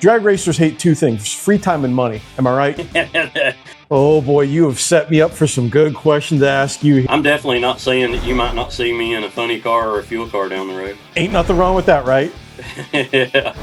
Drag racers hate two things: free time and money. Am I right? Oh boy, you have set me up for some good questions to ask you. I'm definitely not saying that you might not see me in a funny car or a fuel car down the road. Ain't nothing wrong with that, right? Yeah.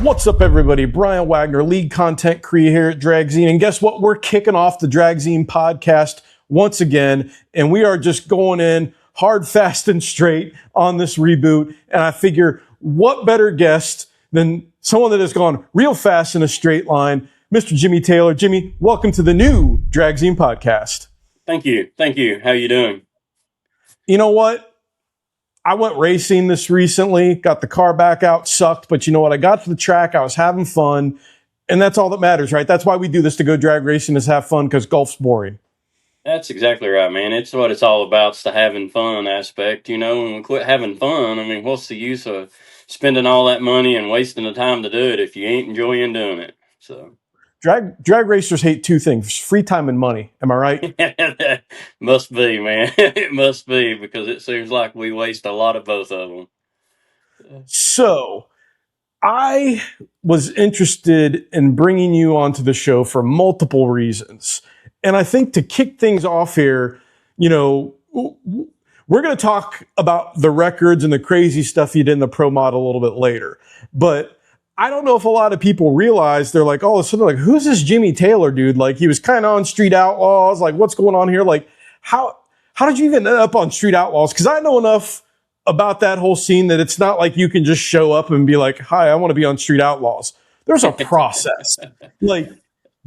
What's up, everybody? Brian Wagner, lead content creator here at Dragzine. And guess what? We're kicking off the Dragzine Podcast once again. And we are just going in hard, fast, and straight on this reboot. And I figure, what better guest than someone that has gone real fast in a straight line, Mr. Jimmy Taylor. Jimmy, welcome to the new Dragzine Podcast. Thank you. Thank you. How you doing? You know what? I went racing this recently, got the car back out, sucked. But you know what? I got to the track. I was having fun. And that's all that matters, right? That's why we do this, to go drag racing, is have fun, because golf's boring. That's exactly right, man. It's what it's all about. It's the having fun aspect. You know, when we quit having fun, I mean, what's the use of spending all that money and wasting the time to do it if you ain't enjoying doing it? So Drag racers hate two things: free time and money. Am I right? Must be, man. It must be, because it seems like we waste a lot of both of them. So I was interested in bringing you onto the show for multiple reasons. And I think to kick things off here, you know, we're going to talk about the records and the crazy stuff you did in the pro model a little bit later. But I don't know if a lot of people realize, they're like, oh, so they're like, who's this Jimmy Taylor dude? Like, he was kind of on Street Outlaws. Like, what's going on here? Like, how did you even end up on Street Outlaws? Because I know enough about that whole scene that it's not like you can just show up and be like, hi, I want to be on Street Outlaws. There's a process. Like,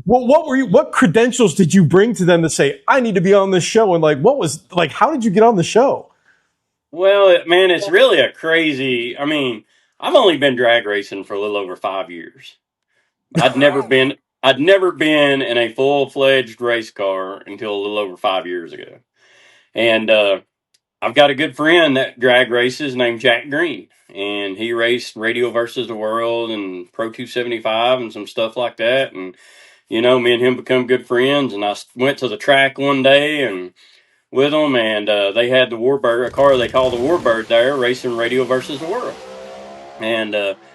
what credentials did you bring to them to say, I need to be on this show? And like, how did you get on the show? Well, man, it's really a crazy, I mean, I've only been drag racing for a little over 5 years. I'd never been in a full-fledged race car until a little over 5 years ago. And I've got a good friend that drag races named Jack Green, and he raced Radio versus the World and Pro 275 and some stuff like that. And, you know, me and him become good friends, and I went to the track one day and with them, and they had the Warbird, a car they call the Warbird there, racing Radio versus the World. And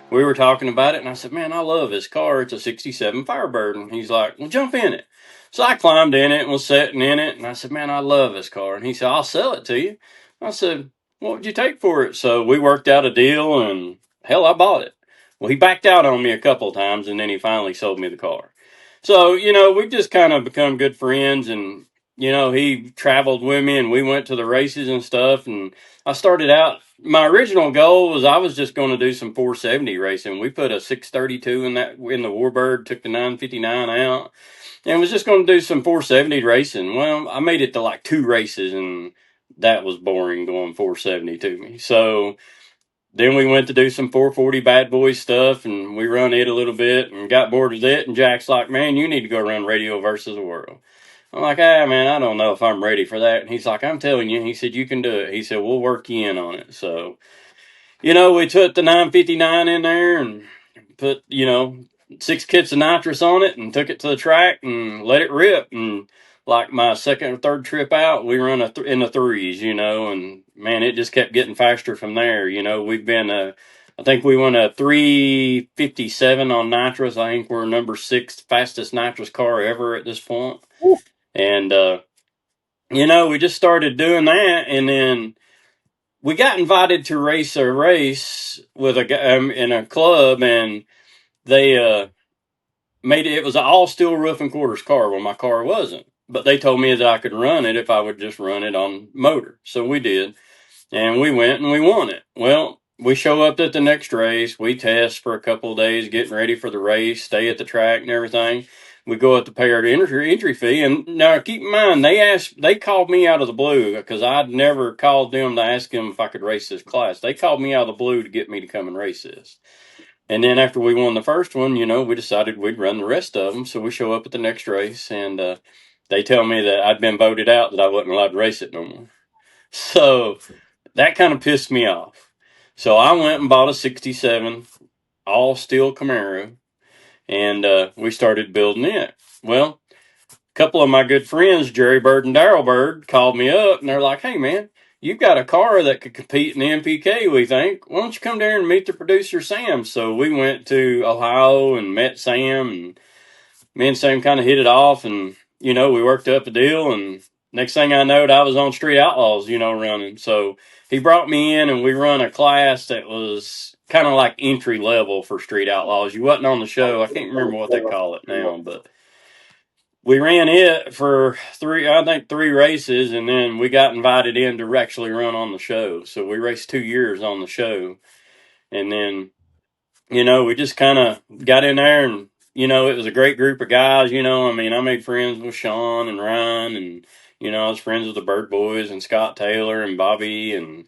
we were talking about it, and I said, man, I love this car. It's a 67 Firebird. And he's like, well, jump in it. So I climbed in it and was sitting in it, and I said, man, I love this car. And he said, I'll sell it to you. I said, what would you take for it? So we worked out a deal, and hell, I bought it. Well, he backed out on me a couple of times, and then he finally sold me the car. So, you know, we've just kind of become good friends, and, you know, he traveled with me, and we went to the races and stuff, and I started out, my original goal was I was just going to do some 470 racing. We put a 632 in the Warbird, took the 959 out, and was just going to do some 470 racing. Well, I made it to like 2 races, and that was boring going 470 to me. So then we went to do some 440 bad boy stuff, and we run it a little bit and got bored with it. And Jack's like, man, you need to go run Radio versus the World. I'm like, man, I don't know if I'm ready for that. And he's like, I'm telling you. He said, you can do it. He said, we'll work you in on it. So, you know, we took the 959 in there and put, you know, 6 kits of nitrous on it and took it to the track and let it rip. And like my second or third trip out, we run in the 3s, you know, and man, it just kept getting faster from there. You know, we've been, I think we won a 357 on nitrous. I think we're number 6 fastest nitrous car ever at this point. Ooh. And, you know, we just started doing that, and then we got invited to race a race with a guy in a club, and they made it was an all steel roof and quarters car. Well, my car wasn't, but they told me that I could run it if I would just run it on motor. So we did, and we went and we won it. Well, we show up at the next race. We test for a couple of days, getting ready for the race, stay at the track and everything. We go up to pay our entry fee, and now keep in mind, they called me out of the blue, because I'd never called them to ask them if I could race this class. They called me out of the blue to get me to come and race this. And then after we won the first one, we decided we'd run the rest of them. So we show up at the next race, and they tell me that I'd been voted out, that I wasn't allowed to race it no more. So that kind of pissed me off. So I went and bought a 67 all steel Camaro, and we started building it. Well, a couple of my good friends, Jerry Bird and Daryl Bird, called me up, and they're like, "Hey, man, you've got a car that could compete in the MPK, we think. Why don't you come down and meet the producer, Sam?" So we went to Ohio and met Sam, and me and Sam kind of hit it off, and, we worked up a deal, and next thing I knowed, I was on Street Outlaws, running. So he brought me in, and we run a class that was kind of like entry level for Street Outlaws. You wasn't on the show. I can't remember what they call it now, but we ran it for three races, and then we got invited in to actually run on the show. So we raced 2 years on the show, and then, we just kind of got in there, and, it was a great group of guys. I mean, I made friends with Sean and Ryan, and, I was friends with the Bird Boys and Scott Taylor and Bobby and,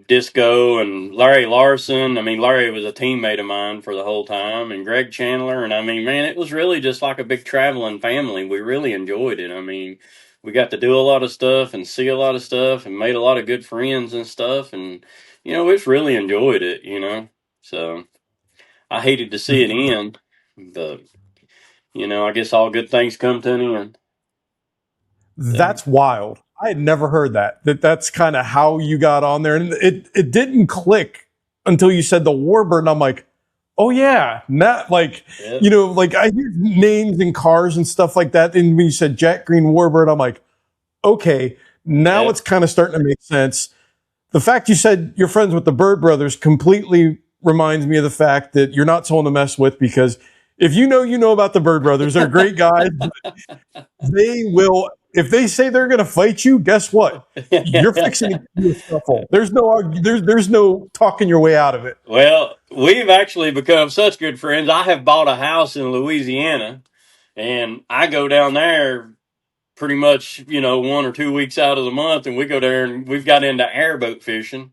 Disco and Larry Larson. I mean, Larry was a teammate of mine for the whole time, and Greg Chandler. And I mean, man, it was really just like a big traveling family. We really enjoyed it. I mean, we got to do a lot of stuff and see a lot of stuff and made a lot of good friends and stuff. And, we just really enjoyed it. So I hated to see it end, but, I guess all good things come to an end. That's wild. I had never heard that's kind of how you got on there. And it didn't click until you said the Warbird. And I'm like, oh yeah, not like, Yep. like I hear names and cars and stuff like that. And when you said Jack Green Warbird, I'm like, okay, now Yep. it's kind of starting to make sense. The fact you said you're friends with the Bird brothers completely reminds me of the fact that you're not someone to mess with, because if you know about the Bird brothers, they're great guys. They will, if they say they're going to fight you, guess what? You're fixing to get a scuffle. There's no talking your way out of it. Well, we've actually become such good friends. I have bought a house in Louisiana, and I go down there pretty much, 1 or 2 weeks out of the month, and we go there, and we've got into airboat fishing,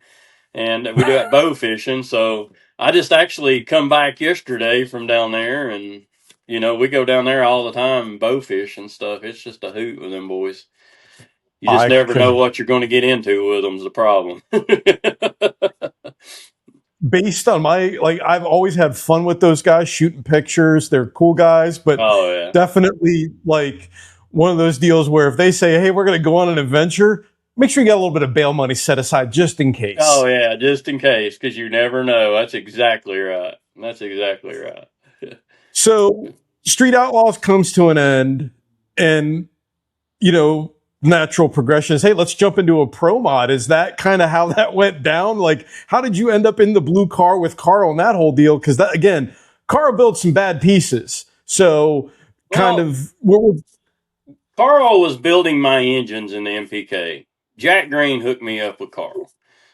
and we do it bow fishing. So I just actually come back yesterday from down there, and, we go down there all the time and bow fish and stuff. It's just a hoot with them boys. You just never know what you're going to get into with them's the problem. Based on I've always had fun with those guys, shooting pictures. They're cool guys, but Oh, yeah. definitely like one of those deals where if they say, hey, we're going to go on an adventure, make sure you got a little bit of bail money set aside just in case. Oh, yeah, just in case, because you never know. That's exactly right. So Street Outlaws comes to an end, and, natural progression is, hey, let's jump into a pro mod. Is that kind of how that went down? Like, how did you end up in the blue car with Carl and that whole deal? Because that, again, Carl built some bad pieces. So Carl was building my engines in the MPK. Jack Green hooked me up with Carl.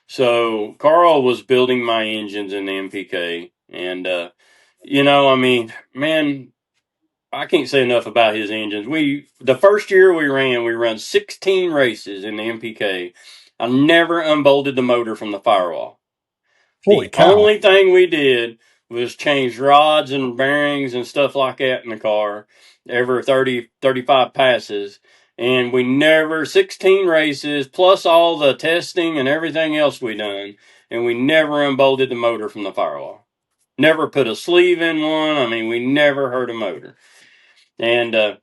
So Carl was building my engines in the MPK. And, I mean, man, I can't say enough about his engines. The first year we run 16 races in the MPK. I never unbolted the motor from the firewall. Holy The cow. only thing we did was change rods and bearings and stuff like that in the car every 30, 35 passes. And we never, 16 races, plus all the testing and everything else we done, and we never unbolted the motor from the firewall. Never put a sleeve in one. I mean, we never hurt a motor. And, at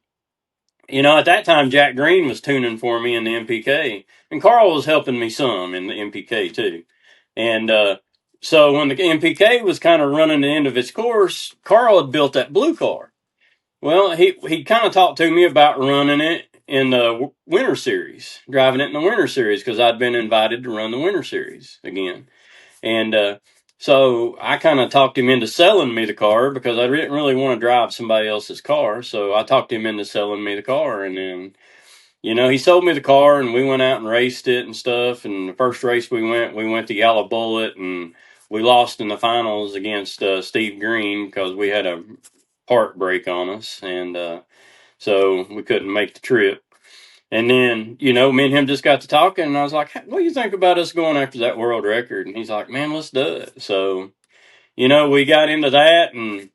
that time, Jack Green was tuning for me in the MPK, and Carl was helping me some in the MPK too. And so when the MPK was kind of running the end of its course, Carl had built that blue car. Well, he kind of talked to me about running it in the Winter Series, driving it in the Winter Series, because I'd been invited to run the Winter Series again. And so I kind of talked him into selling me the car, because I didn't really want to drive somebody else's car. So I talked him into selling me the car, and then, he sold me the car, and we went out and raced it and stuff. And the first race we went to Yellow Bullet, and we lost in the finals against Steve Green, because we had a part break on us, and so we couldn't make the trip. And then, me and him just got to talking, and I was like, hey, what do you think about us going after that world record? And he's like, man, let's do it. So, we got into that, and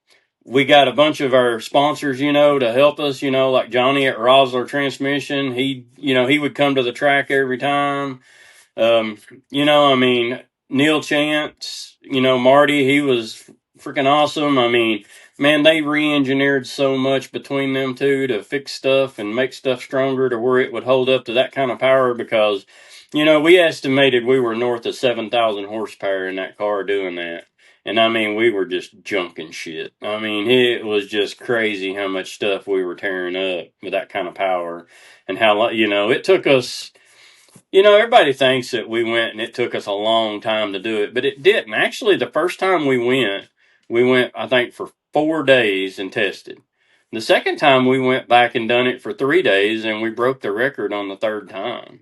we got a bunch of our sponsors, to help us, like Johnny at Rosler Transmission. He would come to the track every time. Um, I mean, Neil Chance, Marty, he was freaking awesome. I mean, man, they re-engineered so much between them two to fix stuff and make stuff stronger to where it would hold up to that kind of power because, we estimated we were north of 7,000 horsepower in that car doing that. And I mean, we were just junking shit. I mean, it was just crazy how much stuff we were tearing up with that kind of power and how, it took us. Everybody thinks that we went and it took us a long time to do it, but it didn't. Actually, the first time we went, I think, for 4 days and tested. The second time we went back and done it for 3 days and we broke the record on the third time.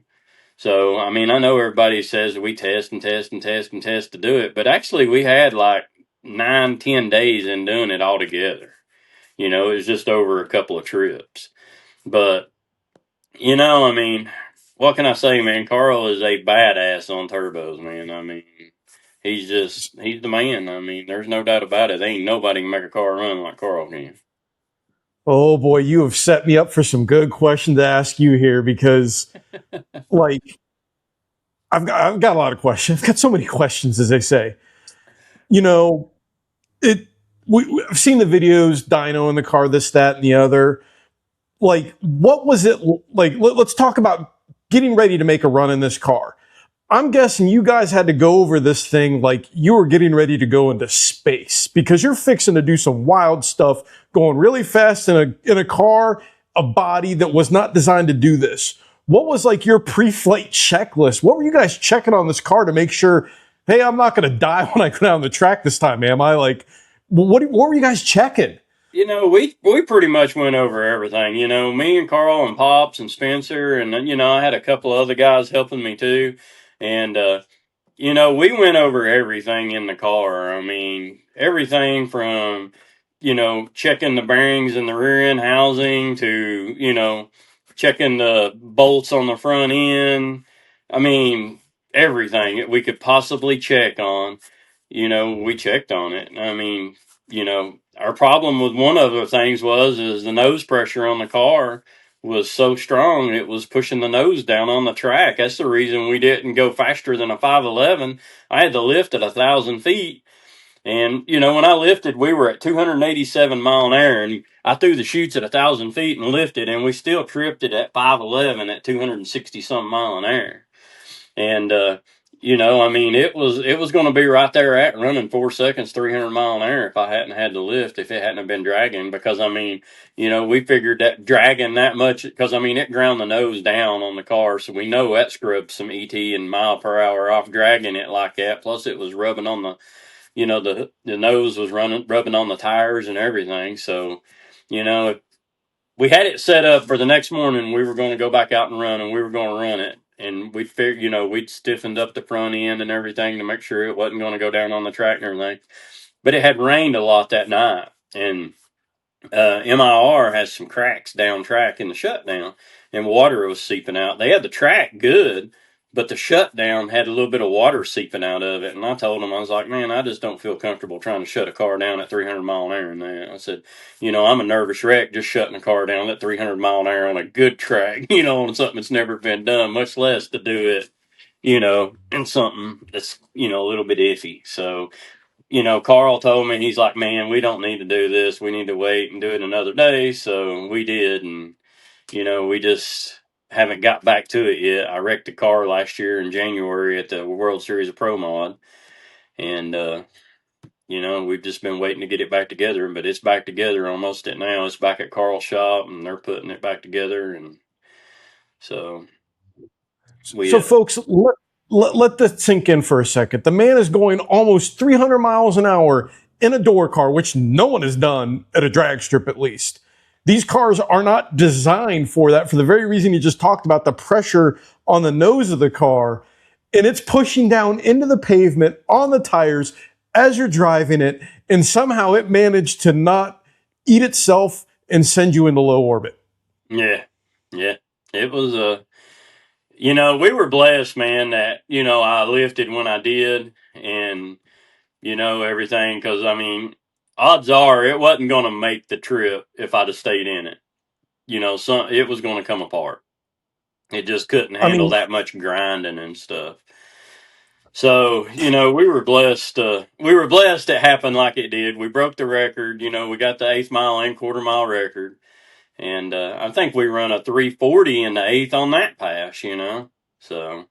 So, I mean, I know everybody says we test and test and test and test to do it, but actually we had like 9, 10 days in doing it all together. It was just over a couple of trips. But I mean, what can I say, man? Carl is a badass on turbos, man. I mean, he's the man. I mean, there's no doubt about it. Ain't nobody can make a car run like Carl can. Oh boy, you have set me up for some good questions to ask you here because, like, I've got a lot of questions. I've got so many questions, as they say. You know, it. I've seen the videos, dyno in the car, this, that, and the other. Like, what was it like? Let's talk about getting ready to make a run in this car. I'm guessing you guys had to go over this thing like you were getting ready to go into space because you're fixing to do some wild stuff, going really fast in a car, a body that was not designed to do this. What was like your pre-flight checklist? What were you guys checking on this car to make sure, hey, I'm not going to die when I go down the track this time, am I? Like, what were you guys checking? We pretty much went over everything. Me and Carl and Pops and Spencer, and I had a couple of other guys helping me too, and we went over everything in the car. I mean, everything from checking the bearings in the rear end housing to checking the bolts on the front end. I mean, everything that we could possibly check on. We checked on it. I mean, our problem with one of the things is the nose pressure on the car was so strong it was pushing the nose down on the track. That's the reason we didn't go faster than a 511. I had to lift at 1,000 feet, and when I lifted, we were at 287 mile an hour, and I threw the chutes at 1,000 feet and lifted, and we still tripped it at 511 at 260 some mile an hour. And I mean, it was going to be right there at running 4 seconds, 300 mile an hour if I hadn't had to lift, if it hadn't have been dragging. Because I mean, we figured that dragging that much, because I mean, it ground the nose down on the car, so we know that scrubbed some ET and mile per hour off dragging it like that. Plus, it was rubbing on the nose was rubbing on the tires and everything. So, we had it set up for the next morning. We were going to go back out and run, and we were going to run it. And we'd figured, we'd stiffened up the front end and everything to make sure it wasn't going to go down on the track and everything. But it had rained a lot that night, and MIR has some cracks down track in the shutdown, and water was seeping out. They had the track good, but the shutdown had a little bit of water seeping out of it. And I told them, I was like, man, I just don't feel comfortable trying to shut a car down at 300 mile an hour in that. I said, I'm a nervous wreck just shutting a car down at 300 mile an hour on a good track, on something that's never been done, much less to do it, in something that's, a little bit iffy. So, Carl told me, he's like, man, we don't need to do this. We need to wait and do it another day. So we did. And, we just haven't got back to it yet. I wrecked a car last year in January at the World Series of Pro Mod. And, we've just been waiting to get it back together, but it's back together almost it now. It's back at Carl's shop and they're putting it back together. And so So, folks, let this sink in for a second. The man is going almost 300 miles an hour in a door car, which no one has done at a drag strip, at least. These cars are not designed for that, for the very reason you just talked about, the pressure on the nose of the car. And it's pushing down into the pavement on the tires as you're driving it. And somehow it managed to not eat itself and send you into low orbit. Yeah. It was we were blessed, man, that, I lifted when I did. And, everything. Because, I mean, odds are it wasn't going to make the trip if I'd have stayed in it. It was going to come apart. It just couldn't I handle mean, that much grinding and stuff. So, we were blessed. We were blessed it happened like it did. We broke the record. We got the eighth mile and quarter mile record. And I think we run a 340 in the eighth on that pass, So,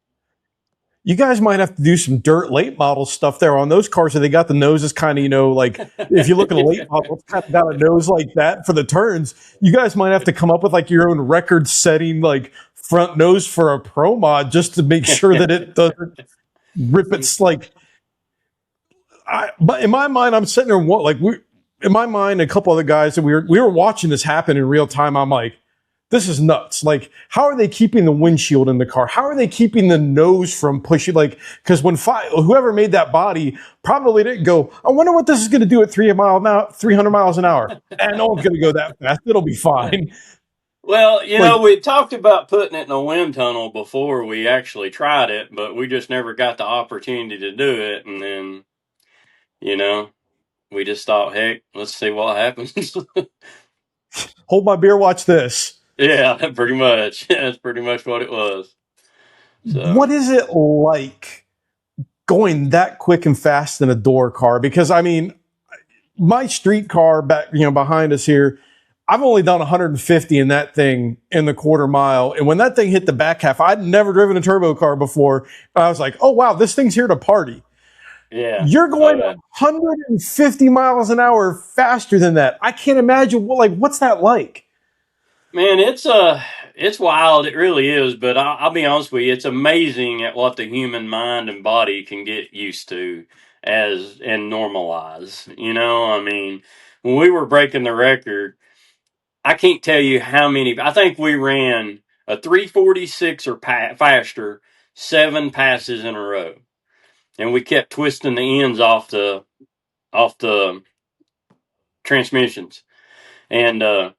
you guys might have to do some dirt late model stuff there on those cars. So they got the noses kind of, like if you look at a late model, it's kind of got a nose like that for the turns. You guys might have to come up with like your own record setting, like front nose for a pro mod just to make sure that it doesn't rip its like. But in my mind, I'm sitting there in my mind, a couple other guys that we were watching this happen in real time. I'm like, this is nuts. Like, how are they keeping the windshield in the car? How are they keeping the nose from pushing? Like, because whoever made that body probably didn't go, I wonder what this is going to do at 300 miles an hour. And no one's going to go that fast. It'll be fine. Well, Like, we talked about putting it in a wind tunnel before we actually tried it, but we just never got the opportunity to do it. And then, you know, we just thought, heck, let's see what happens. hold my beer, watch this. Yeah, pretty much. That's pretty much what it was. So, What is it like going that quick and fast in a door car? Because I mean, my street car back, behind us here, I've only done 150 in that thing in the quarter mile. And when that thing hit the back half, I'd never driven a turbo car before. I was like, oh, wow, this thing's here to party. yeah. You're going 150 miles an hour faster than that. I can't imagine what's that like? Man, it's wild. It really is. But I'll be honest with you, it's amazing at what the human mind and body can get used to and normalize. I mean, when we were breaking the record, I can't tell you how many. I think we ran a 346 or faster 7 passes in a row, and we kept twisting the ends off the transmissions, and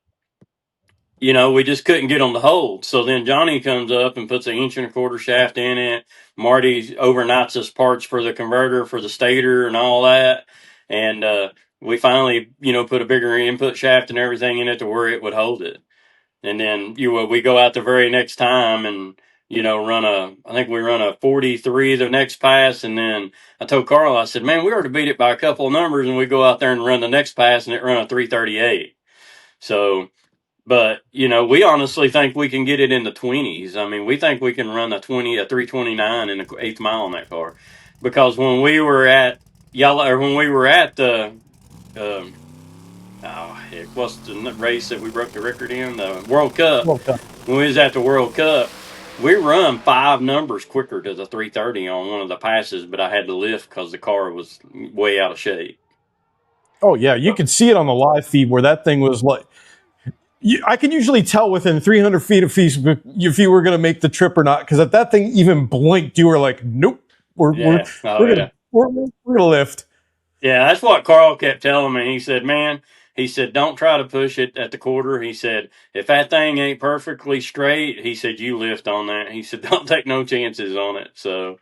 we just couldn't get them to hold. So then Johnny comes up and puts an 1.25 inch shaft in it. Marty overnights us parts for the converter, for the stator, and all that. And we finally, put a bigger input shaft and everything in it to where it would hold it. And then we go out the very next time and I think we run a 43 the next pass. And then I told Carl, I said, man, we already beat it by a couple of numbers. And we go out there and run the next pass and it run a 338. So. But, we honestly think we can get it in the 20s. I mean, we think we can run a 329 in the eighth mile in that car. Because when we were at when we were at the, what's the race that we broke the record in? The World Cup. Well, When we was at the World Cup, we run 5 numbers quicker to the 330 on one of the passes, but I had to lift because the car was way out of shape. oh, yeah. You could see it on the live feed where that thing was like, I can usually tell within 300 feet of feet if you were going to make the trip or not. Because if that thing even blinked, you were like, nope, we're going to lift. Yeah, that's what Carl kept telling me. He said, don't try to push it at the quarter. He said, if that thing ain't perfectly straight, he said, you lift on that. He said, don't take no chances on it. So,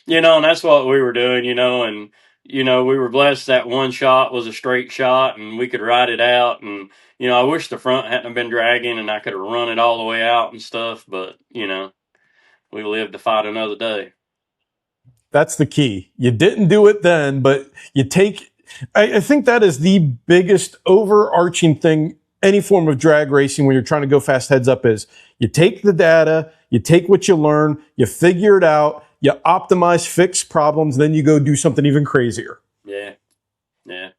and that's what we were doing, and, we were blessed that one shot was a straight shot and we could ride it out. And, I wish the front hadn't been dragging and I could have run it all the way out and stuff. But, we lived to fight another day. That's the key. You didn't do it then, but I think that is the biggest overarching thing any form of drag racing when you're trying to go fast heads up is you take the data, you take what you learn, you figure it out, you optimize, fix problems, then you go do something even crazier. Yeah. Yeah.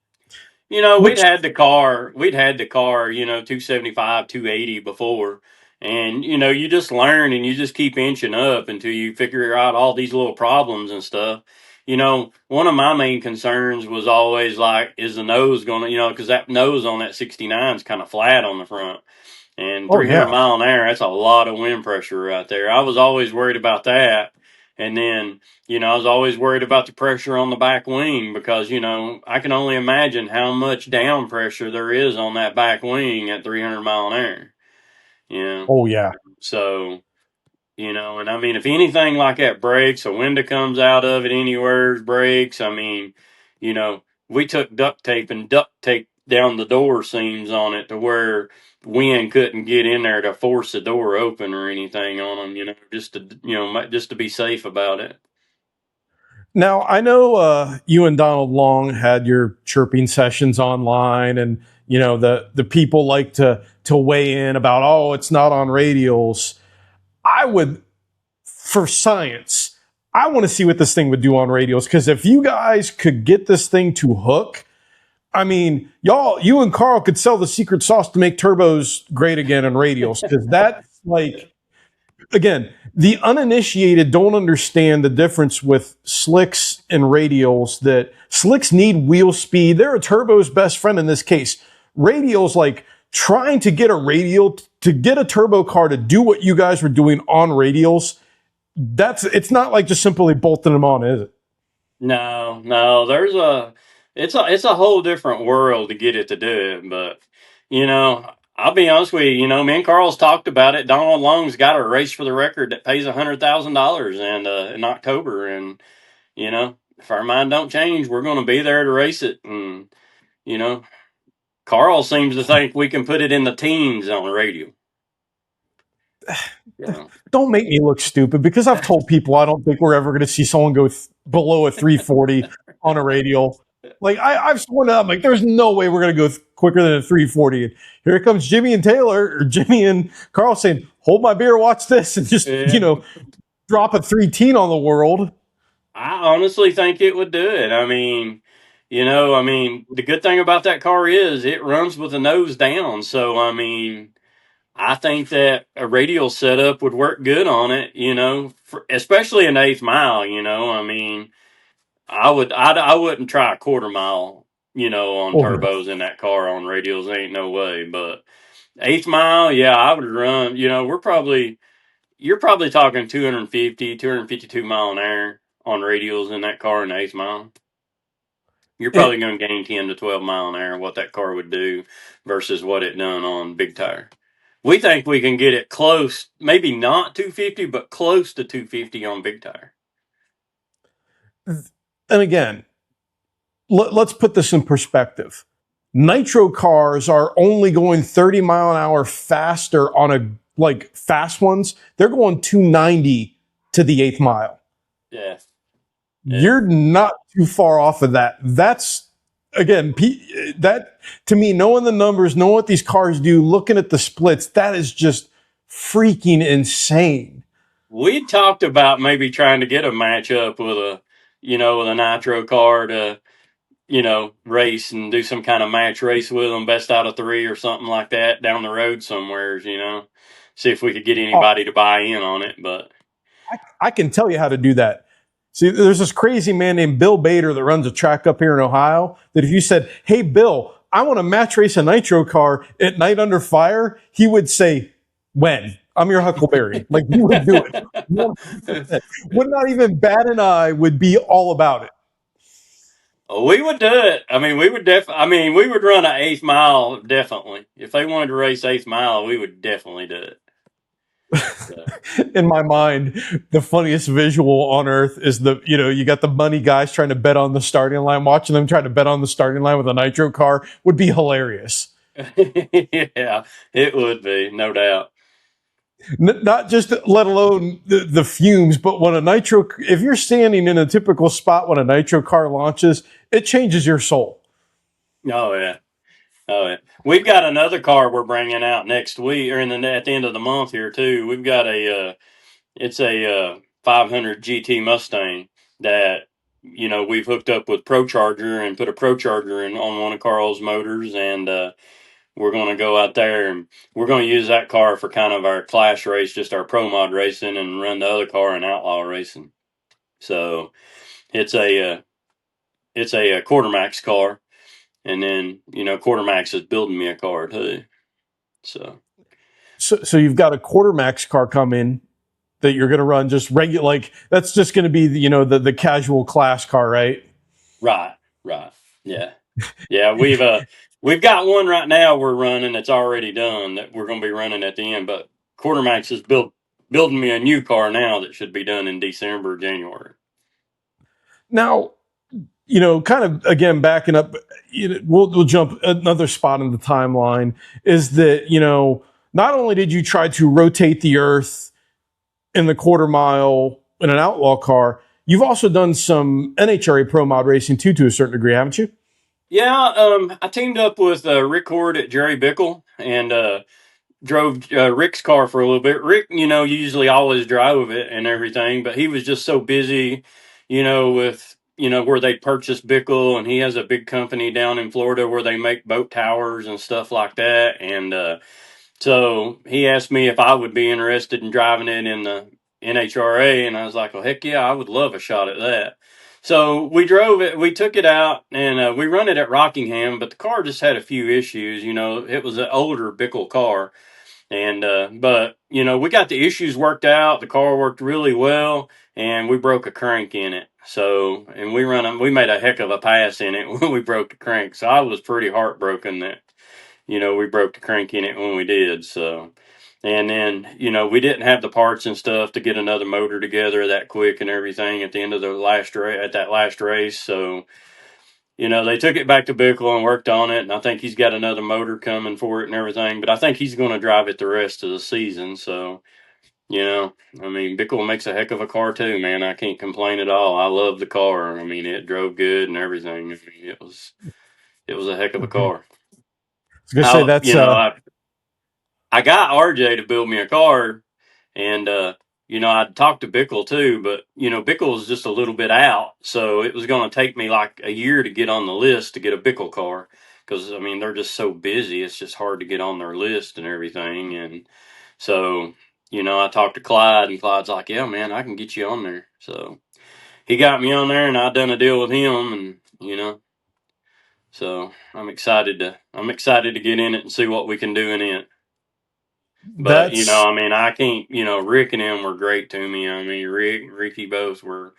We'd had the car, 275, 280 before. And, you just learn and you just keep inching up until you figure out all these little problems and stuff. One of my main concerns was always like, is the nose going to, because that nose on that 69 is kind of flat on the front. And 300 mile an hour, that's a lot of wind pressure right there. I was always worried about that. And then, I was always worried about the pressure on the back wing because, I can only imagine how much down pressure there is on that back wing at 300 mile an hour. Oh, yeah. So, and I mean, if anything like that breaks, a window comes out of it anywhere, breaks, I mean, we took duct tape and duct tape down the door seams on it to where wind couldn't get in there to force the door open or anything on them, just to be safe about it. Now, I know you and Donald Long had your chirping sessions online, and the people like to weigh in about, oh, it's not on radials. I would, for science, I want to see what this thing would do on radials, because if you guys could get this thing to hook, I mean, you and Carl could sell the secret sauce to make turbos great again on radials, because that's like, again, the uninitiated don't understand the difference with slicks and radials, that slicks need wheel speed. They're a turbo's best friend in this case. Radials, like trying to get a radial, to get a turbo car to do what you guys were doing on radials, it's not like just simply bolting them on, is it? No, it's a whole different world to get it to do it. But, I'll be honest with you, me and Carl's talked about it. Donald Long's got a race for the record that pays $100,000 in October. And, if our mind don't change, we're going to be there to race it. And, Carl seems to think we can put it in the teens on the radio. Yeah. Don't make me look stupid, because I've told people I don't think we're ever going to see someone go below a 340 on a radial. Like I've sworn up, like there's no way we're going to go quicker than a 340. And here comes Jimmy and Taylor, or Jimmy and Carl saying, "Hold my beer, watch this," and just drop a 310 on the world. I honestly think it would do it. I mean, the good thing about that car is it runs with the nose down. So, I mean, I think that a radial setup would work good on it, especially an 8th mile, I mean, I wouldn't try a quarter mile, on turbos in that car on radials. Ain't no way. But 8th mile, yeah, I would run, you're probably talking 252 mile an hour on radials in that car in the 8th mile. You're probably going to gain 10 to 12 mile an hour what that car would do versus what it done on big tire. We think we can get it close, maybe not 250, but close to 250 on big tire. And again, let's put this in perspective. Nitro cars are only going 30 mile an hour faster on fast ones. They're going 290 to the 8th mile. Yeah. You're not too far off of that. That's, again, that to me, knowing the numbers, knowing what these cars do, looking at the splits, that is just freaking insane. We talked about maybe trying to get a matchup with a nitro car to, race and do some kind of match race with them, best out of 3 or something like that down the road somewhere, see if we could get anybody to buy in on it. But I can tell you how to do that. See, there's this crazy man named Bill Bader that runs a track up here in Ohio, that if you said, "Hey, Bill, I want to match race a nitro car at night under fire," he would say, "When? I'm your Huckleberry." Like, he would do it. 100%. Would not even bat an eye, would be all about it. We would do it. I mean, we would we would run an 8th mile, definitely. If they wanted to race 8th mile, we would definitely do it. So. In my mind, the funniest visual on earth is you got the money guys trying to bet on the starting line. Watching them try to bet on the starting line with a nitro car would be hilarious. Yeah, it would be, no doubt. Not just, let alone the fumes, but when if you're standing in a typical spot when a nitro car launches, it changes your soul. Oh yeah. We've got another car we're bringing out next week, or at the end of the month here too. We've got it's a 500 GT Mustang that we've hooked up with Pro Charger and put a Pro Charger on one of Carl's motors, and we're going to go out there and we're going to use that car for kind of our clash race, just our pro mod racing, and run the other car in outlaw racing. So it's a Quartermax car. And then, Quartermax is building me a car too. So you've got a Quartermax car coming that you're going to run just regular, like that's just going to be the casual class car, right? Right. Yeah. Yeah. We've got one right now we're running that's already done that we're going to be running at the end, but Quartermax is building me a new car now that should be done in December, January. Now, kind of again backing up, we'll jump another spot in the timeline. Is that not only did you try to rotate the earth in the quarter mile in an outlaw car, you've also done some NHRA Pro Mod racing too, to a certain degree, haven't you? Yeah, I teamed up with Rick Horde at Jerry Bickle and drove Rick's car for a little bit. Rick, usually always drove it and everything, but he was just so busy, with where they purchased Bickle, and he has a big company down in Florida where they make boat towers and stuff like that. And so he asked me if I would be interested in driving it in the NHRA, and I was like, well, heck yeah, I would love a shot at that. So we drove it, we took it out, and we run it at Rockingham, but the car just had a few issues. It was an older Bickle car. And but we got the issues worked out. The car worked really well, and we broke a crank in it. So, and we made a heck of a pass in it when we broke the crank. So I was pretty heartbroken that we broke the crank in it when we did. So, and then we didn't have the parts and stuff to get another motor together that quick and everything at the end of the last race, at that last race. So they took it back to Bickle and worked on it, and I think he's got another motor coming for it and everything. But I think he's going to drive it the rest of the season. So, Bickle makes a heck of a car too, man. I can't complain at all. I love the car. It drove good and everything. It was a heck of a car. I was gonna say that's I got RJ to build me a car, and I'd talked to Bickle too, but Bickle was just a little bit out, so it was going to take me like a year to get on the list to get a Bickle car, because they're just so busy. It's just hard to get on their list and everything, and so I talked to Clyde, and Clyde's like, "Yeah, man, I can get you on there." So he got me on there, and I done a deal with him, and so I'm excited to get in it and see what we can do in it. But that's I can't. Rick and him were great to me. Ricky both were.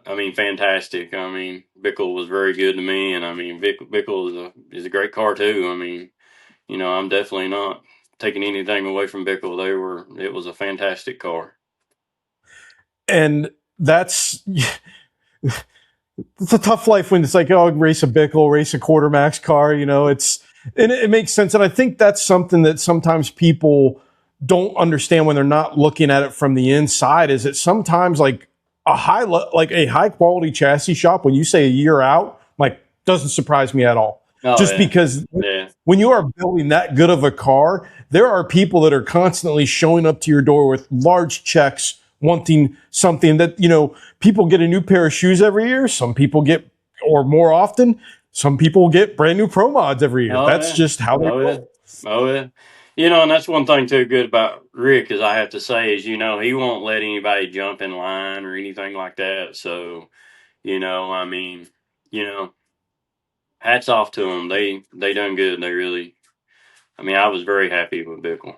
Fantastic. Bickle was very good to me, and Bickle is a great car too. I'm definitely not taking anything away from Bickle. It was a fantastic car. and that's it's a tough life when it's like, oh, race a Bickle, race a quarter max car. It makes sense, and I think that's something that sometimes people don't understand when they're not looking at it from the inside. Is that sometimes like a high quality chassis shop, when you say a year out, like doesn't surprise me at all. Oh, Just yeah. because Yeah. when you are building that good of a car, there are people that are constantly showing up to your door with large checks, wanting something that, people get a new pair of shoes every year. Some people get, or more often, some people get brand new Pro Mods every year. Oh, That's yeah. just how they Oh, yeah. roll. Oh, yeah. And that's one thing too good about Rick, is I have to say, is, he won't let anybody jump in line or anything like that. So, hats off to them. They done good. They really, I was very happy with Bickle.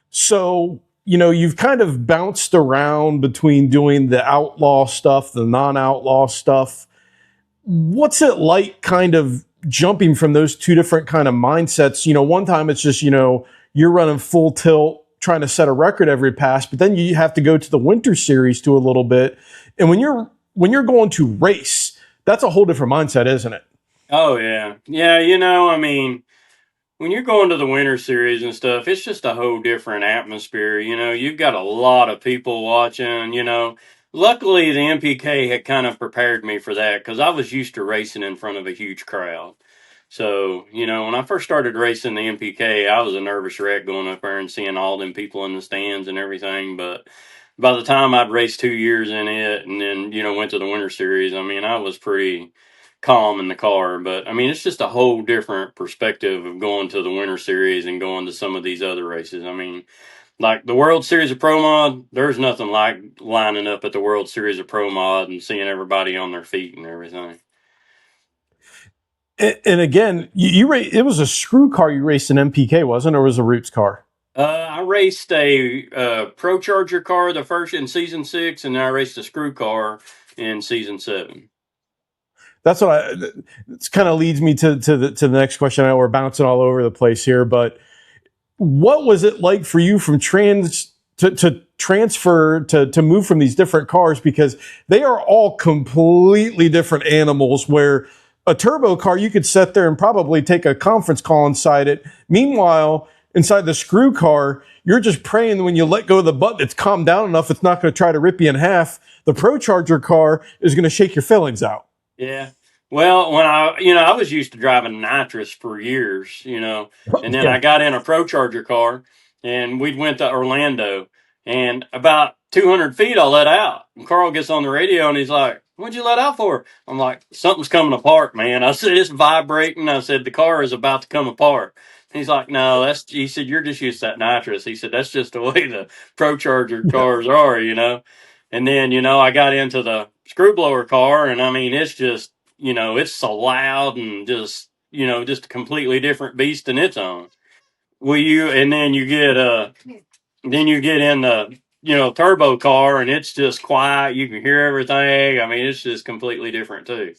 So, you've kind of bounced around between doing the outlaw stuff, the non-outlaw stuff. What's it like kind of jumping from those two different kind of mindsets? One time it's just, you're running full tilt, trying to set a record every pass, but then you have to go to the winter series to a little bit. And when you're going to race, that's a whole different mindset, isn't it? Oh, yeah. Yeah, when you're going to the winter series and stuff, it's just a whole different atmosphere. You've got a lot of people watching. Luckily, the MPK had kind of prepared me for that, because I was used to racing in front of a huge crowd. So, when I first started racing the MPK, I was a nervous wreck going up there and seeing all them people in the stands and everything. But by the time I'd raced 2 years in it, and then, went to the winter series, I was pretty calm in the car. But it's just a whole different perspective of going to the winter series and going to some of these other races. Like the World Series of Pro Mod, there's nothing like lining up at the World Series of Pro Mod and seeing everybody on their feet and everything. And again, it was a screw car you raced in MPK, wasn't it? Or was it a Roots car? I raced a Pro Charger car the first in season 6, and then I raced a screw car in season 7. That's it kind of leads me to the next question. I know we're bouncing all over the place here, but what was it like for you from to transfer to move from these different cars because they are all completely different animals where a turbo car, you could sit there and probably take a conference call inside it. Meanwhile, inside the screw car, you're just praying that when you let go of the button, it's calmed down enough, it's not going to try to rip you in half. The Pro Charger car is going to shake your fillings out. Yeah. Well, when I was used to driving nitrous for years, and then Yeah. I got in a Pro Charger car and we went to Orlando and about 200 feet I let out. And Carl gets on the radio and he's like, "What'd you let out for?" I'm like, "Something's coming apart, man." I said, "It's vibrating." I said, "The car is about to come apart." He's like, "No, he said, "You're just used to that nitrous." He said, "That's just the way the Pro Charger Yeah. cars are." And then, I got into the screw blower car and I mean, it's just, it's so loud and just a completely different beast in its own. And then you get in the, turbo car and it's just quiet. You can hear everything. I mean, it's just completely different too.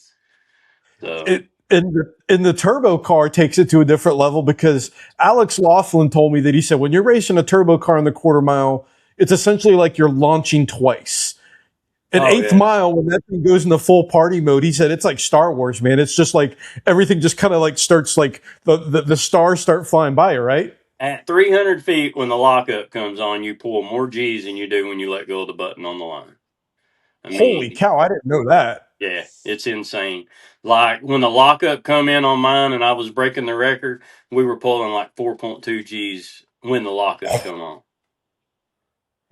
So, And the turbo car takes it to a different level because Alex Laughlin told me that he said when you're racing a turbo car in the quarter mile, it's essentially like you're launching twice. An oh eighth yeah. mile, when that thing goes into full party mode, he said it's like Star Wars, man. It's just like everything just kind of like starts like the stars start flying by you, right? At 300 feet, when the lockup comes on, you pull more G's than you do when you let go of the button on the line. I Holy mean, cow, I didn't know that. yeah, it's insane. Like when the lockup come in on mine and I was breaking the record, we were pulling like 4.2 G's when the lockup come on.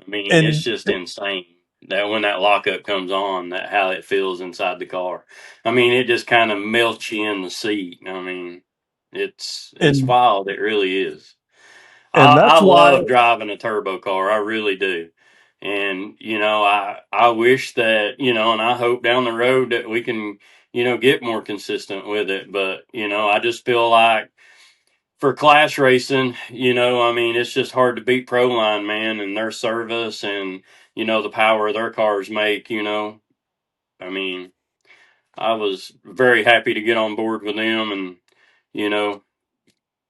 I mean, it's And just insane that when that lockup comes on, that how it feels inside the car. I mean, it just kind of melts you in the seat. I mean, it's and wild. It really is. and I that's why love driving a turbo car. I really do. And, I wish that, and I hope down the road that we can, get more consistent with it. But, I just feel like for class racing, I mean, it's just hard to beat Proline, man, and their service and, the power their cars make. I mean, I was very happy to get on board with them and, you know,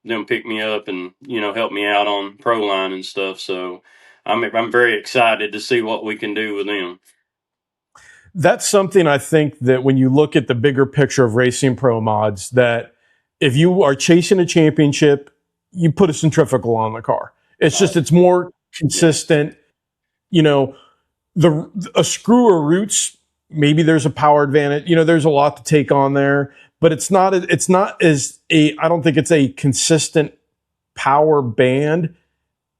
them pick me up and help me out on Proline and stuff. So I'm very excited to see what we can do with them. that's something I think that when you look at the bigger picture of racing pro mods, that if you are chasing a championship, you put a centrifugal on the car. It's Uh, just it's more yeah, consistent. You know, a screw or roots, maybe there's a power advantage. There's a lot to take on there, but it's not as a I don't think it's a consistent power band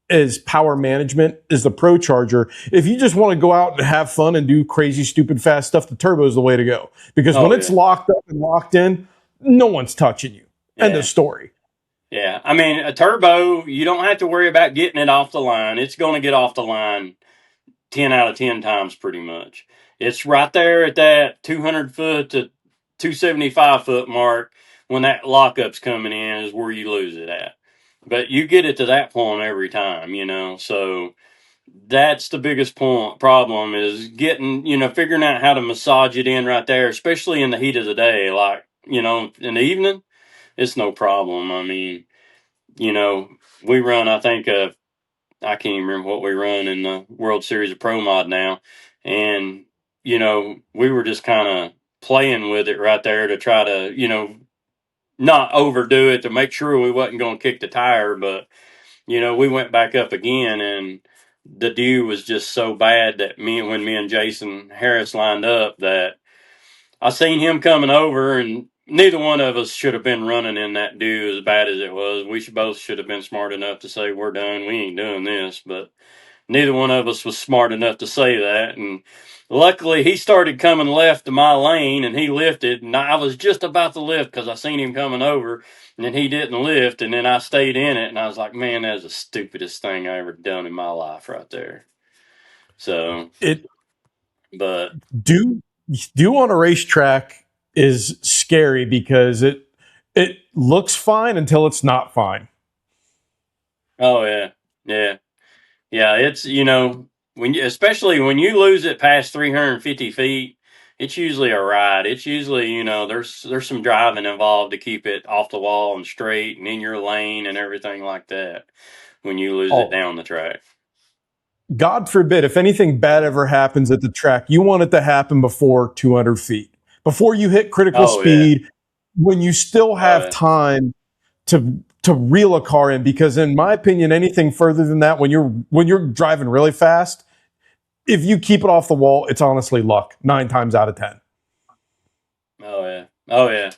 as power management is the Pro Charger. If you just want to go out and have fun and do crazy, stupid, fast stuff, the turbo is the way to go. Because when oh it's yeah, locked up and locked in, no one's touching you. End of yeah, story. yeah. I mean, a turbo, you don't have to worry about getting it off the line. It's going to get off the line 10 out of 10 times pretty much. It's right there at that 200 foot to 275 foot mark when that lockup's coming in is where you lose it at. But you get it to that point every time. So that's the biggest problem is getting, figuring out how to massage it in right there, especially in the heat of the day. Like, in the evening, it's no problem. I mean, you know, we run, I think, I can't even remember what we run in the World Series of Pro Mod now. And, we were just kind of playing with it right there to try to, not overdo it to make sure we wasn't going to kick the tire. But, we went back up again and the dew was just so bad that when me and Jason Harris lined up that I seen him coming over and neither one of us should have been running in that dew as bad as it was. We both should have been smart enough to say, we're done. We ain't doing this. But neither one of us was smart enough to say that. And luckily, he started coming left to my lane and he lifted. And I was just about to lift because I seen him coming over and then he didn't lift. And then I stayed in it. And I was like, man, that's the stupidest thing I ever done in my life right there. So, It but do do on a racetrack is scary because it looks fine until it's not fine. oh, yeah. Yeah. Yeah, it's especially when you lose it past 350 feet, it's usually a ride. It's usually there's some driving involved to keep it off the wall and straight and in your lane and everything like that when you lose it Oh, down the track. God forbid, if anything bad ever happens at the track, you want it to happen before 200 feet, before you hit critical Oh yeah, speed, when you still oh have yeah. time to reel a car in. Because in my opinion, anything further than that, when you're driving really fast, if you keep it off the wall, it's honestly luck 9 times out of 10. Oh yeah, oh yeah.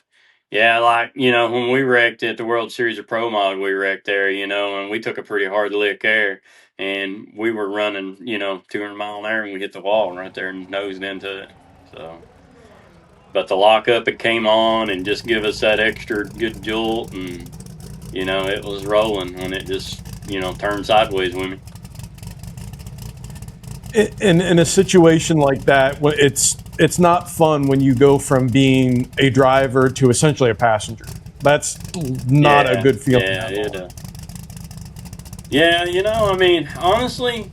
Yeah, like, when we wrecked at the World Series of Pro Mod, we wrecked there, and we took a pretty hard lick there. And we were running, 200 mile an hour, and we hit the wall right there and nosed into it. So, but the lockup, it came on and just give us that extra good jolt. And, it was rolling when it just, turned sideways with me. In a situation like that, it's not fun when you go from being a driver to essentially a passenger. That's not a Yeah, good feeling yeah, at all. yeah, I mean, honestly,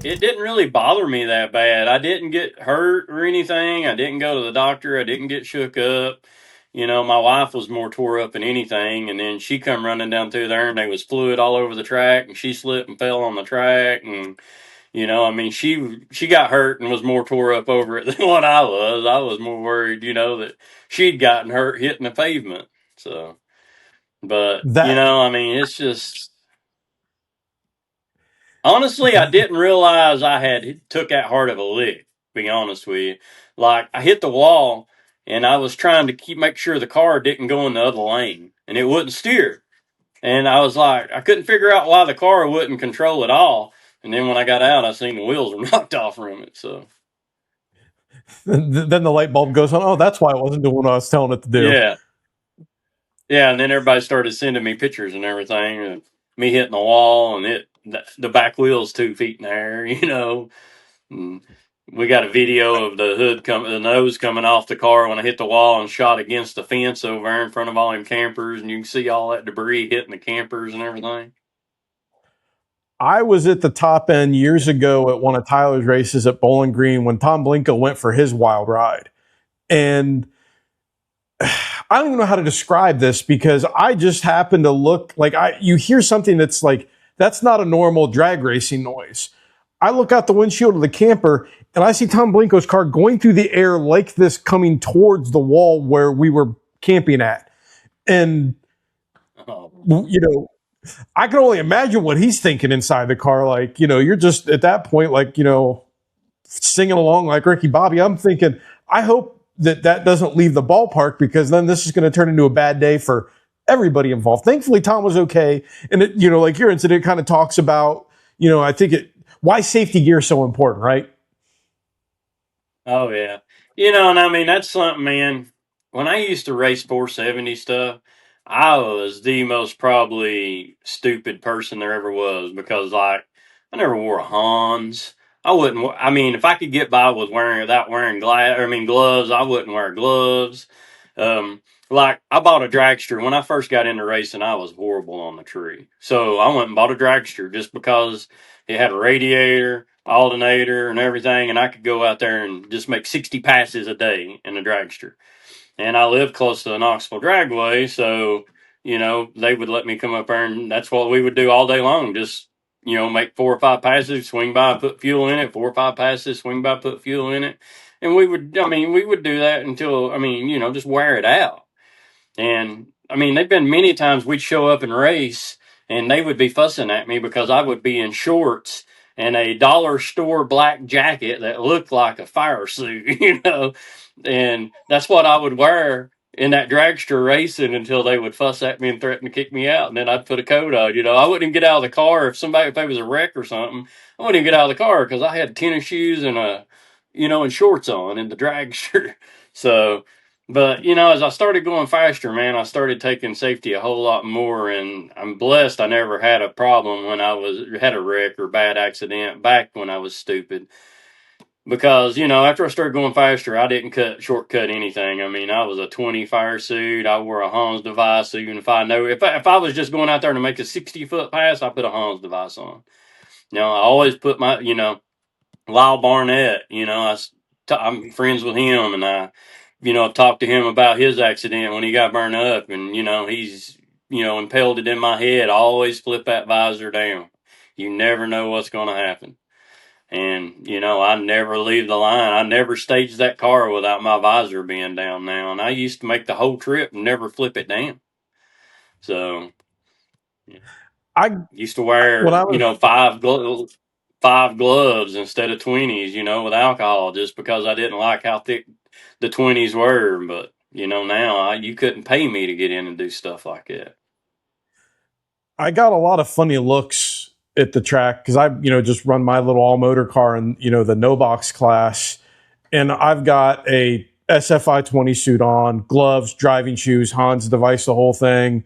it didn't really bother me that bad. I didn't get hurt or anything. I didn't go to the doctor. I didn't get shook up. My wife was more tore up than anything, and then she come running down through there, and there was fluid all over the track, and she slipped and fell on the track, and I mean, she got hurt and was more tore up over it than what I was. I was more worried, that she'd gotten hurt hitting the pavement. So, but That I mean, it's just. Honestly, I didn't realize I had took that hard of a lick. To be honest with you, like I hit the wall, and I was trying to make sure the car didn't go in the other lane, and it wouldn't steer. And I was like, I couldn't figure out why the car wouldn't control at all. And then when I got out, I seen the wheels were knocked off from it. So then the light bulb goes on. Oh, that's why it wasn't doing what I was telling it to do. yeah, yeah. And then everybody started sending me pictures and everything, and me hitting the wall, and the back wheels 2 feet in the air, And we got a video of the nose coming off the car when I hit the wall and shot against the fence over there in front of all them campers, and you can see all that debris hitting the campers and everything. I was at the top end years ago at one of Tyler's races at Bowling Green when Tom Blinko went for his wild ride. And I don't even know how to describe this because I just happened to look like you hear something that's like, that's not a normal drag racing noise. I look out the windshield of the camper and I see Tom Blinko's car going through the air like this, coming towards the wall where we were camping at. And, Oh, I can only imagine what he's thinking inside the car. Like, you're just at that point, like, singing along like Ricky Bobby. I'm thinking, I hope that doesn't leave the ballpark because then this is going to turn into a bad day for everybody involved. Thankfully, Tom was okay. And, like your incident kind of talks about, I think why safety gear is so important, right? oh yeah. And I mean, that's something, man. When I used to race 470 stuff, I was the most probably stupid person there ever was because, like, I never wore a Hans. I wouldn't. I mean, if I could get by with without wearing gloves, I wouldn't wear gloves. Like I bought a dragster when I first got into racing. I was horrible on the tree, so I went and bought a dragster just because it had a radiator, alternator, and everything, and I could go out there and just make 60 passes a day in a dragster. And I live close to the Knoxville Dragway, so they would let me come up there, and that's what we would do all day long. Just make 4 or 5 passes, swing by, put fuel in it. 4 or 5 passes, swing by, put fuel in it, and we would do that until just wear it out. And I mean, they've been many times we'd show up and race, and they would be fussing at me because I would be in shorts and a dollar store black jacket that looked like a fire suit, and that's what I would wear in that dragster racing until they would fuss at me and threaten to kick me out, and then I'd put a coat on. I wouldn't even get out of the car if there was a wreck or something. I wouldn't even get out of the car because I had tennis shoes and and shorts on in the dragster. So, but as I started going faster, man, I started taking safety a whole lot more, and I'm blessed I never had a problem when had a wreck or bad accident back when I was stupid. Because after I started going faster, I didn't shortcut anything. I mean, I was a 20 fire suit. I wore a Hans device, even if I was just going out there to make a 60-foot pass, I put a Hans device on. I always put my Lyle Barnett. I'm friends with him, and I've talked to him about his accident when he got burned up, and he's impaled it in my head. I always flip that visor down. You never know what's going to happen. And, I never leave the line. I never stage that car without my visor being down now. And I used to make the whole trip and never flip it down. So, I used to when wear, I was five gloves instead of 20s, with alcohol just because I didn't like how thick the 20s were. But, now you couldn't pay me to get in and do stuff like that. I got a lot of funny looks at the track because I just run my little all motor car in the no box class, and I've got a SFI 20 suit on, gloves, driving shoes, Hans device, the whole thing.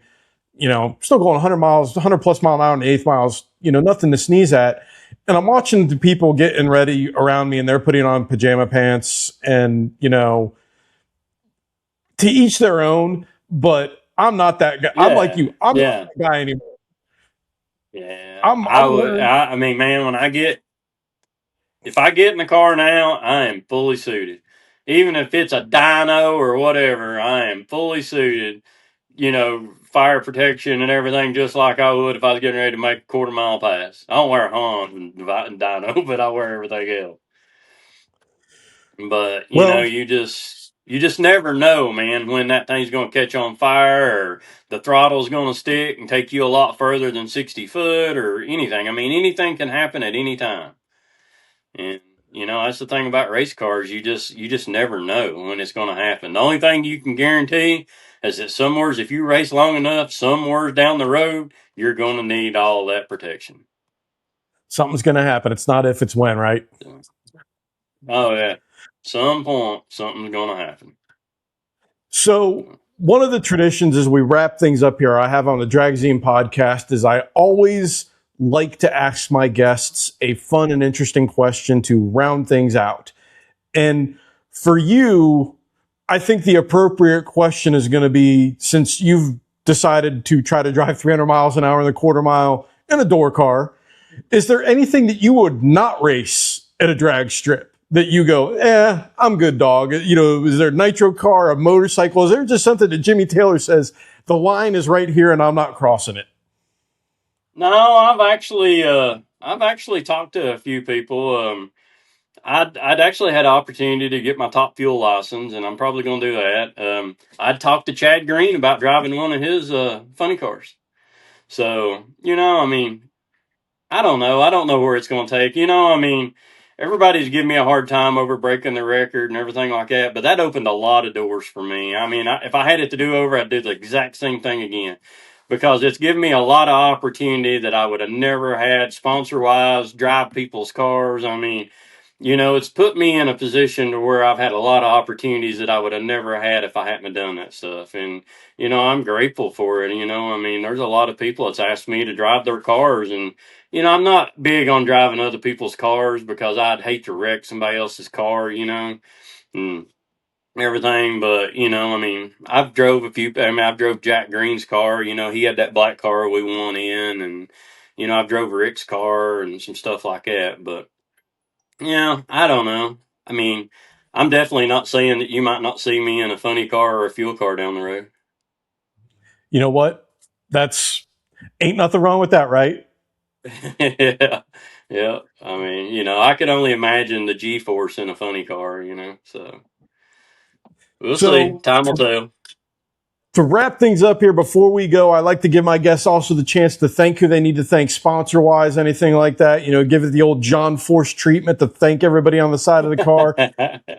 Still going 100 miles, 100 plus mile an hour and 8 miles. Nothing to sneeze at. And I'm watching the people getting ready around me, and they're putting on pajama pants, and to each their own. But I'm not that guy. I'm like Yeah. you. I'm not Yeah. that guy anymore. Yeah. I'm I I'm would, wearing I mean, man, if I get in the car now, I am fully suited. Even if it's a dyno or whatever, I am fully suited. Fire protection and everything, just like I would if I was getting ready to make a quarter-mile pass. I don't wear Hans and dyno, but I wear everything else. But well. you just never know, man, when that thing's going to catch on fire or the throttle's going to stick and take you a lot further than 60 foot or anything. I mean, anything can happen at any time. And that's the thing about race cars. You just never know when it's going to happen. The only thing you can guarantee is that somewheres, if you race long enough, somewheres down the road, you're going to need all that protection. Something's going to happen. It's not if, it's when, right? So, oh yeah, some point something's going to happen. So one of the traditions as we wrap things up here, I have on the Dragzine podcast is I always like to ask my guests a fun and interesting question to round things out. And for you, I think the appropriate question is going to be, since you've decided to try to drive 300 miles an hour in the quarter mile in a door car, is there anything that you would not race at a drag strip that you go, I'm good, dog? Is there a nitro car, a motorcycle? Is there just something that Jimmy Taylor says, the line is right here and I'm not crossing it? No, I've actually talked to a few people. I'd actually had an opportunity to get my top fuel license, and I'm probably going to do that. I'd talked to Chad Green about driving one of his funny cars. So, I mean, I don't know. I don't know where it's going to take. I mean, everybody's giving me a hard time over breaking the record and everything like that, but that opened a lot of doors for me. I mean, if I had it to do over, I'd do the exact same thing again because it's given me a lot of opportunity that I would have never had sponsor wise, drive people's cars. I mean, it's put me in a position to where I've had a lot of opportunities that I would have never had if I hadn't done that stuff. And, I'm grateful for it. I mean, there's a lot of people that's asked me to drive their cars. And, I'm not big on driving other people's cars because I'd hate to wreck somebody else's car, and everything. But, I mean, I've drove Jack Green's car. He had that black car we won in. And, I've drove Rick's car and some stuff like that. But, yeah, I don't know. I mean, I'm definitely not saying that you might not see me in a funny car or a fuel car down the road. You know what? That's ain't nothing wrong with that, right? Yeah, yeah. I mean, I could only imagine the G-force in a funny car, so we'll see. So Time will tell. to wrap things up here before we go, I like to give my guests also the chance to thank who they need to thank sponsor wise, anything like that. Give it the old John Force treatment to thank everybody on the side of the car.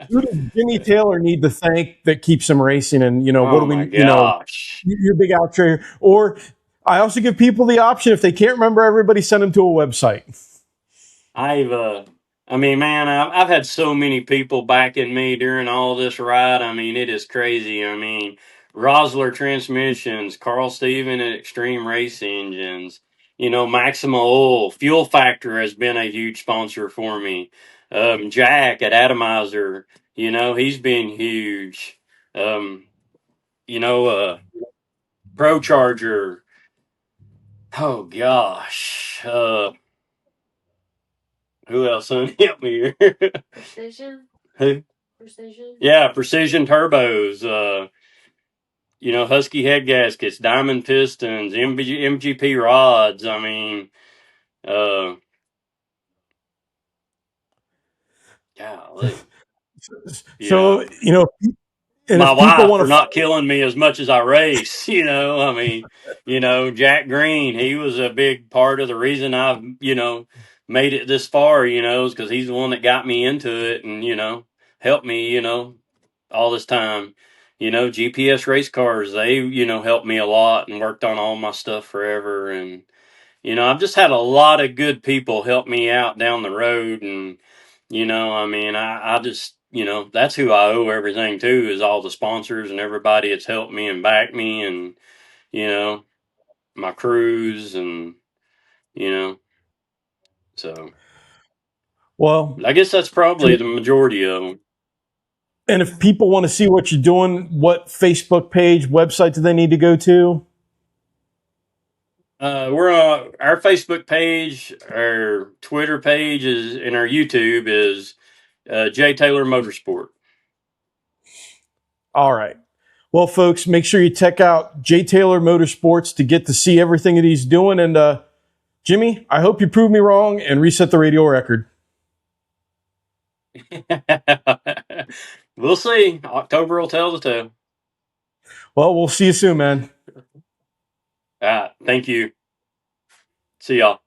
Who does Jimmy Taylor need to thank that keeps him racing? And, what Oh do my we, gosh. your big outro here. Or I also give people the option, if they can't remember everybody, send them to a website. I mean, man, I've had so many people backing me during all this ride. I mean, it is crazy. I mean, Rosler Transmissions, Carl Steven at Extreme Race Engines, Maxima Oil, Fuel Factor has been a huge sponsor for me. Jack at Atomizer, he's been huge. Um, Pro Charger. Oh gosh. Who else? Son? Help me here. Precision? Who? Precision? Yeah, Precision Turbos. Husky head gaskets, Diamond Pistons, MGP rods. I mean, uh, You know, So, and my if people wife want for to not killing me as much as I race. I mean, Jack Green, he was a big part of the reason I've, made it this far, is because he's the one that got me into it and, helped me, all this time. GPS race cars, they, helped me a lot and worked on all my stuff forever. And, I've just had a lot of good people help me out down the road. And, I mean, I just, that's who I owe everything to is all the sponsors and everybody that's helped me and backed me and, you know, my crews and, you know, so well, I guess that's probably the majority of them. and if people want to see what you're doing, what Facebook page, website do they need to go to? We're on our Facebook page, our Twitter page is, and our YouTube is J Taylor Motorsport. All right. Well, folks, make sure you check out J Taylor Motorsports to get to see everything that he's doing. And Jimmy, I hope you prove me wrong and reset the radio record. We'll see. October will tell the tale. Well, we'll see you soon, man. All right. Thank you. See y'all.